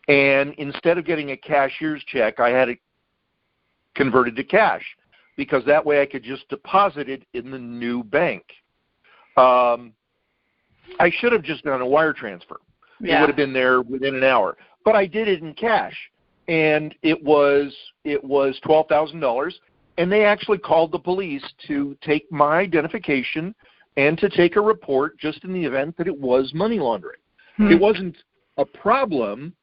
Speaker 3: and instead of getting a cashier's check, I had it converted to cash, because that way I could just deposit it in the new bank. I should have just done a wire transfer. It would have been there within an hour. But I did it in cash, and it was $12,000. And they actually called the police to take my identification and to take a report just in the event that it was money laundering. It wasn't a problem,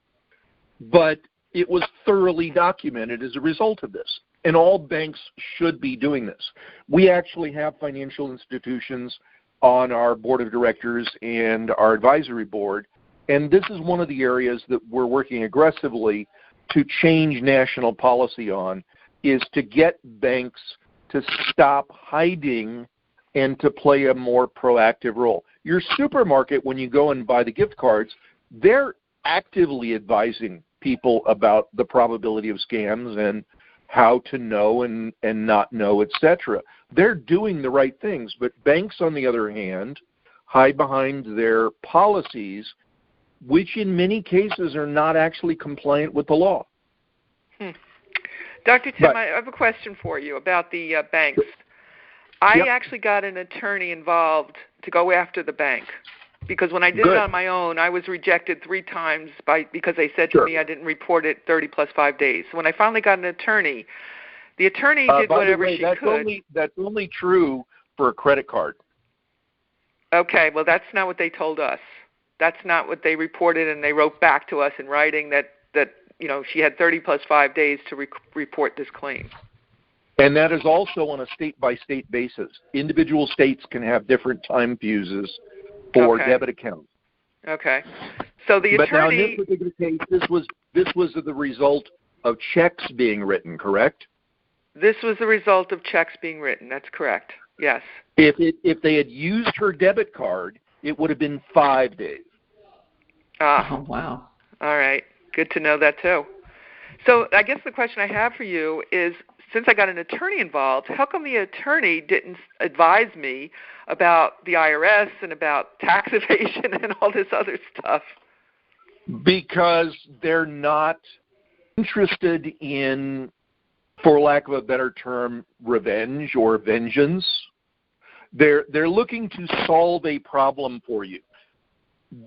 Speaker 3: but it was thoroughly documented as a result of this. And all banks should be doing this. We actually have financial institutions on our board of directors and our advisory board, and this is one of the areas that we're working aggressively to change national policy on, is to get banks to stop hiding and to play a more proactive role. Your supermarket, when you go and buy the gift cards, they're actively advising people about the probability of scams and how to know and not know, etc. They're doing the right things, but banks, on the other hand, hide behind their policies, which in many cases are not actually compliant with the law.
Speaker 2: Dr. Tim, I have a question for you about the banks. I actually got an attorney involved to go after the bank, because when I did it on my own, I was rejected 3 times because they said to me I didn't report it 30 plus 5 days. So when I finally got an attorney, the attorney did whatever she could.
Speaker 3: That's only true for a credit card.
Speaker 2: Okay, well, that's not what they told us. That's not what they reported, and they wrote back to us in writing that she had 30 plus 5 days to report this claim.
Speaker 3: And that is also on a state-by-state basis. Individual states can have different time fuses for debit accounts.
Speaker 2: Okay. So the attorney...
Speaker 3: But now in this particular case, this was the result of checks being written, correct?
Speaker 2: This was the result of checks being written. That's correct. Yes.
Speaker 3: If they had used her debit card, it would have been 5 days.
Speaker 1: Oh, wow.
Speaker 2: All right. Good to know that, too. So I guess the question I have for you is, since I got an attorney involved, how come the attorney didn't advise me about the IRS and about tax evasion and all this other stuff?
Speaker 3: Because they're not interested in, for lack of a better term, revenge or vengeance. They're looking to solve a problem for you.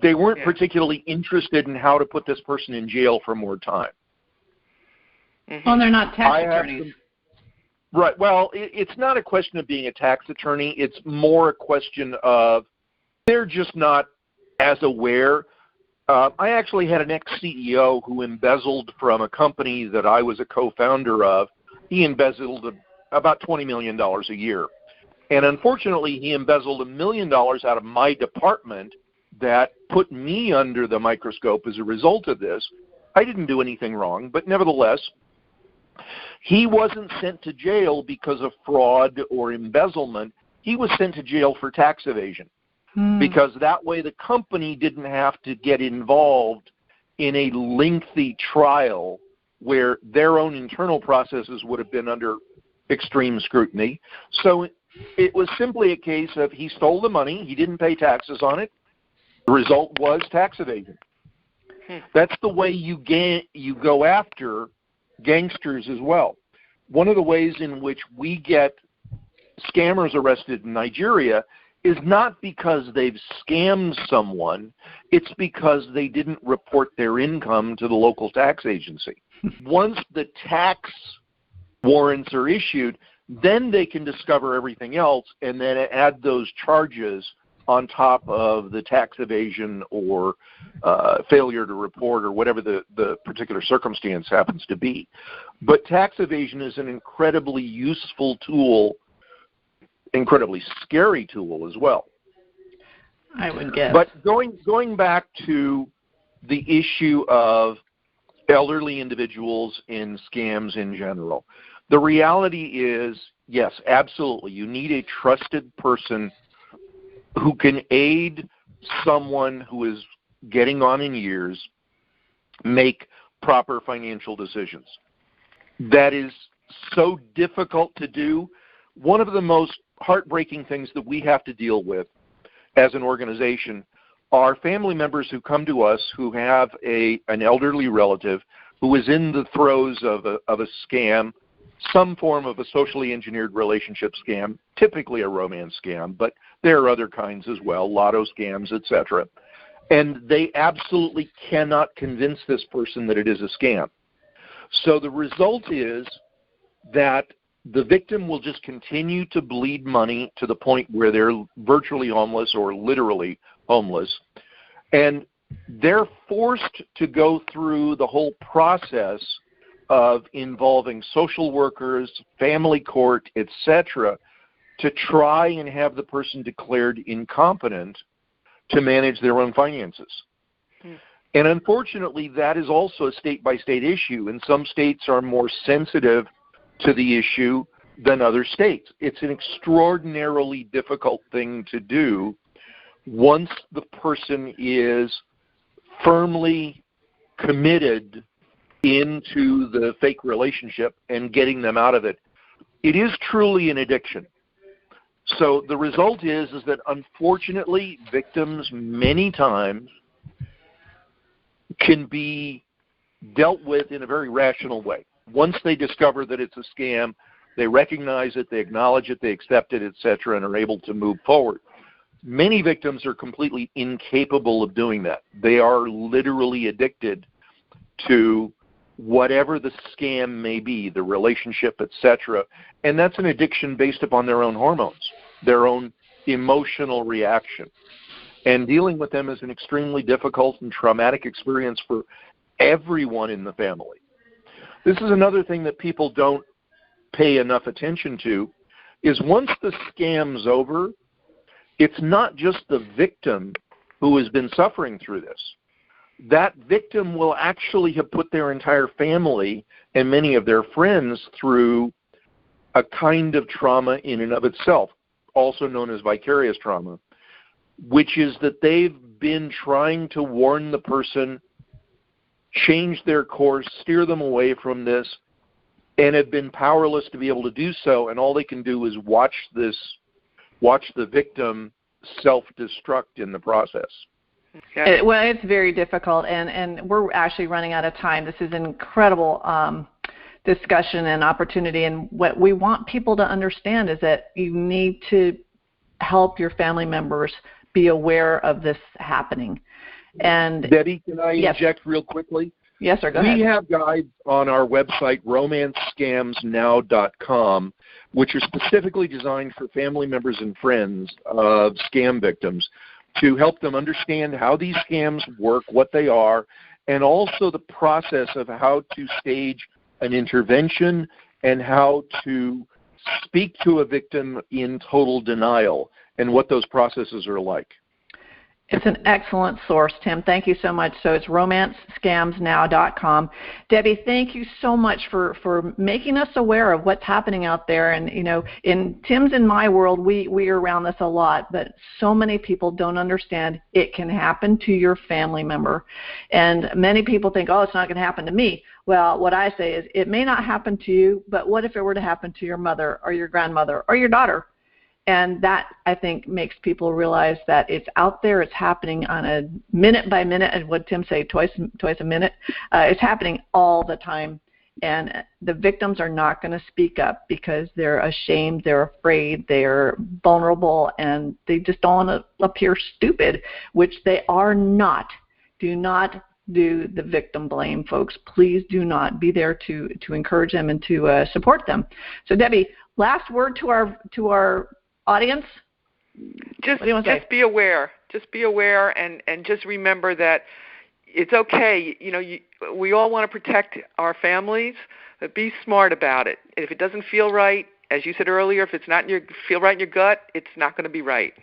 Speaker 3: They weren't particularly interested in how to put this person in jail for more time.
Speaker 1: Mm-hmm. Well, they're not tax attorneys.
Speaker 3: Right. Well, it's not a question of being a tax attorney. It's more a question of they're just not as aware. I actually had an ex-CEO who embezzled from a company that I was a co-founder of. He embezzled about $20 million a year. And unfortunately, he embezzled $1 million out of my department that put me under the microscope as a result of this. I didn't do anything wrong, but nevertheless, he wasn't sent to jail because of fraud or embezzlement. He was sent to jail for tax evasion because that way the company didn't have to get involved in a lengthy trial where their own internal processes would have been under extreme scrutiny. So it was simply a case of he stole the money, he didn't pay taxes on it. The result was tax evasion. That's the way you go after gangsters as well. One of the ways in which we get scammers arrested in Nigeria is not because they've scammed someone, it's because they didn't report their income to the local tax agency. Once the tax warrants are issued, then they can discover everything else and then add those charges on top of the tax evasion or failure to report or whatever the particular circumstance happens to be. But tax evasion is an incredibly useful tool, incredibly scary tool as well.
Speaker 1: I would guess.
Speaker 3: But going back to the issue of elderly individuals in scams in general, the reality is, yes, absolutely, you need a trusted person who can aid someone who is getting on in years make proper financial decisions. That is so difficult to do. One of the most heartbreaking things that we have to deal with as an organization are family members who come to us who have an elderly relative who is in the throes of a scam, some form of a socially engineered relationship scam, typically a romance scam, but there are other kinds as well, lotto scams, etc. And they absolutely cannot convince this person that it is a scam. So the result is that the victim will just continue to bleed money to the point where they're virtually homeless or literally homeless. And they're forced to go through the whole process of involving social workers, family court, etc., to try and have the person declared incompetent to manage their own finances. And unfortunately, that is also a state-by-state issue, and some states are more sensitive to the issue than other states. It's an extraordinarily difficult thing to do once the person is firmly committed into the fake relationship and getting them out of it. It is truly an addiction. So the result is that unfortunately victims many times can be dealt with in a very rational way. Once they discover that it's a scam, they recognize it, they acknowledge it, they accept it, etc., and are able to move forward. Many victims are completely incapable of doing that. They are literally addicted to whatever the scam may be, the relationship, etc., and that's an addiction based upon their own hormones, their own emotional reaction. And dealing with them is an extremely difficult and traumatic experience for everyone in the family. This is another thing that people don't pay enough attention to is once the scam's over, it's not just the victim who has been suffering through this. That victim will actually have put their entire family and many of their friends through a kind of trauma in and of itself, also known as vicarious trauma, which is that they've been trying to warn the person, change their course, steer them away from this, and have been powerless to be able to do so, and all they can do is watch the victim self-destruct in the process.
Speaker 2: Yeah.
Speaker 1: Well, it's very difficult, and we're actually running out of time. This is an incredible discussion and opportunity, and what we want people to understand is that you need to help your family members be aware of this happening. And
Speaker 3: Debbie, can I inject real quickly?
Speaker 1: Yes, sir, go ahead.
Speaker 3: We have guides on our website, romancescamsnow.com, which are specifically designed for family members and friends of scam victims to help them understand how these scams work, what they are, and also the process of how to stage an intervention and how to speak to a victim in total denial and what those processes are like.
Speaker 1: It's an excellent source, Tim. Thank you so much. So it's romancescamsnow.com. Debbie, thank you so much for making us aware of what's happening out there. And, you know, in Tim's and my world, we are around this a lot, but so many people don't understand it can happen to your family member. And many people think, oh, it's not going to happen to me. Well, what I say is it may not happen to you, but what if it were to happen to your mother or your grandmother or your daughter? And that, I think, makes people realize that it's out there. It's happening on a minute-by-minute, and what Tim say, twice a minute. It's happening all the time. And the victims are not going to speak up because they're ashamed, they're afraid, they're vulnerable, and they just don't want to appear stupid, which they are not. Do not do the victim blame, folks. Please do not. Be there to encourage them and to support them. So, Debbie, last word to our audience?
Speaker 2: Just be aware. Just be aware, and just remember that it's okay. You know, we all want to protect our families, but be smart about it. If it doesn't feel right, as you said earlier, if it's not feel right in your gut, it's not going to be right.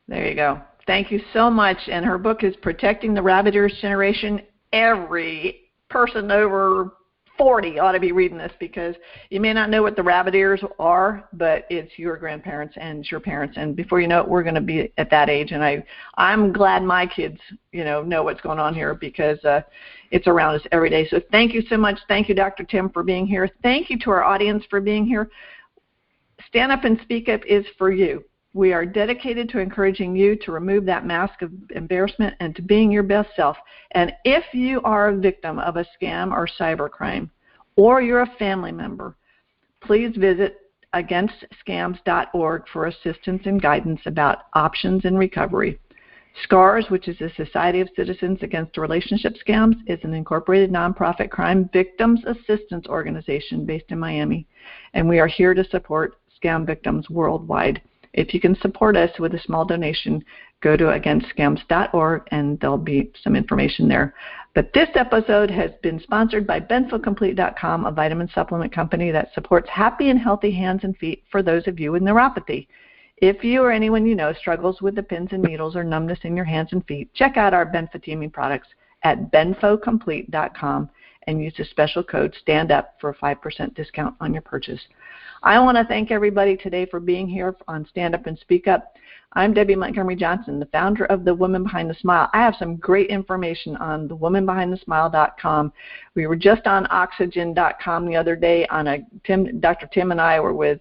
Speaker 1: There you go. Thank you so much. And her book is Protecting the Rabbit Ears Generation. Every person over 40 ought to be reading this, because you may not know what the rabbit ears are, but it's your grandparents and your parents, and before you know it, we're going to be at that age. And I'm glad my kids, know what's going on here, because it's around us every day. So thank you so much. Thank you, Dr. Tim, for being here. Thank you to our audience for being here. Stand Up and Speak Up is for you. We are dedicated to encouraging you to remove that mask of embarrassment and to being your best self. And if you are a victim of a scam or cybercrime, or you're a family member, please visit againstscams.org for assistance and guidance about options in recovery. SCARS, which is the Society of Citizens Against Relationship Scams, is an incorporated nonprofit crime victims assistance organization based in Miami, and we are here to support scam victims worldwide. If you can support us with a small donation, go to againstscams.org, and there'll be some information there. But this episode has been sponsored by BenfoComplete.com, a vitamin supplement company that supports happy and healthy hands and feet for those of you with neuropathy. If you or anyone you know struggles with the pins and needles or numbness in your hands and feet, check out our benfotiamine products at BenfoComplete.com and use the special code STANDUP for a 5% discount on your purchase. I want to thank everybody today for being here on Stand Up and Speak Up. I'm Debbie Montgomery Johnson, the founder of The Woman Behind the Smile. I have some great information on thewomanbehindthesmile.com. We were just on oxygen.com the other day on Dr. Tim and I were with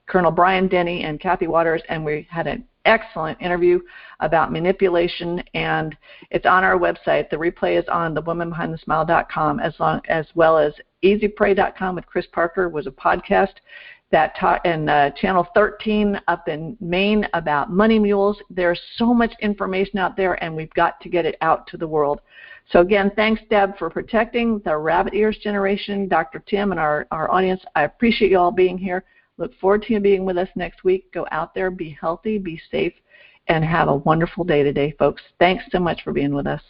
Speaker 1: Colonel Brian Denny and Kathy Waters, and we had an excellent interview about manipulation, and it's on our website. The replay is on thewomanbehindthesmile.com, as well as easypray.com with Chris Parker was a podcast that taught in Channel 13 up in Maine about money mules. There's so much information out there, and we've got to get it out to the world. So again, thanks, Deb, for protecting the rabbit ears generation, Dr. Tim, and our audience. I appreciate you all being here. Look forward to you being with us next week. Go out there, be healthy, be safe, and have a wonderful day today, folks. Thanks so much for being with us.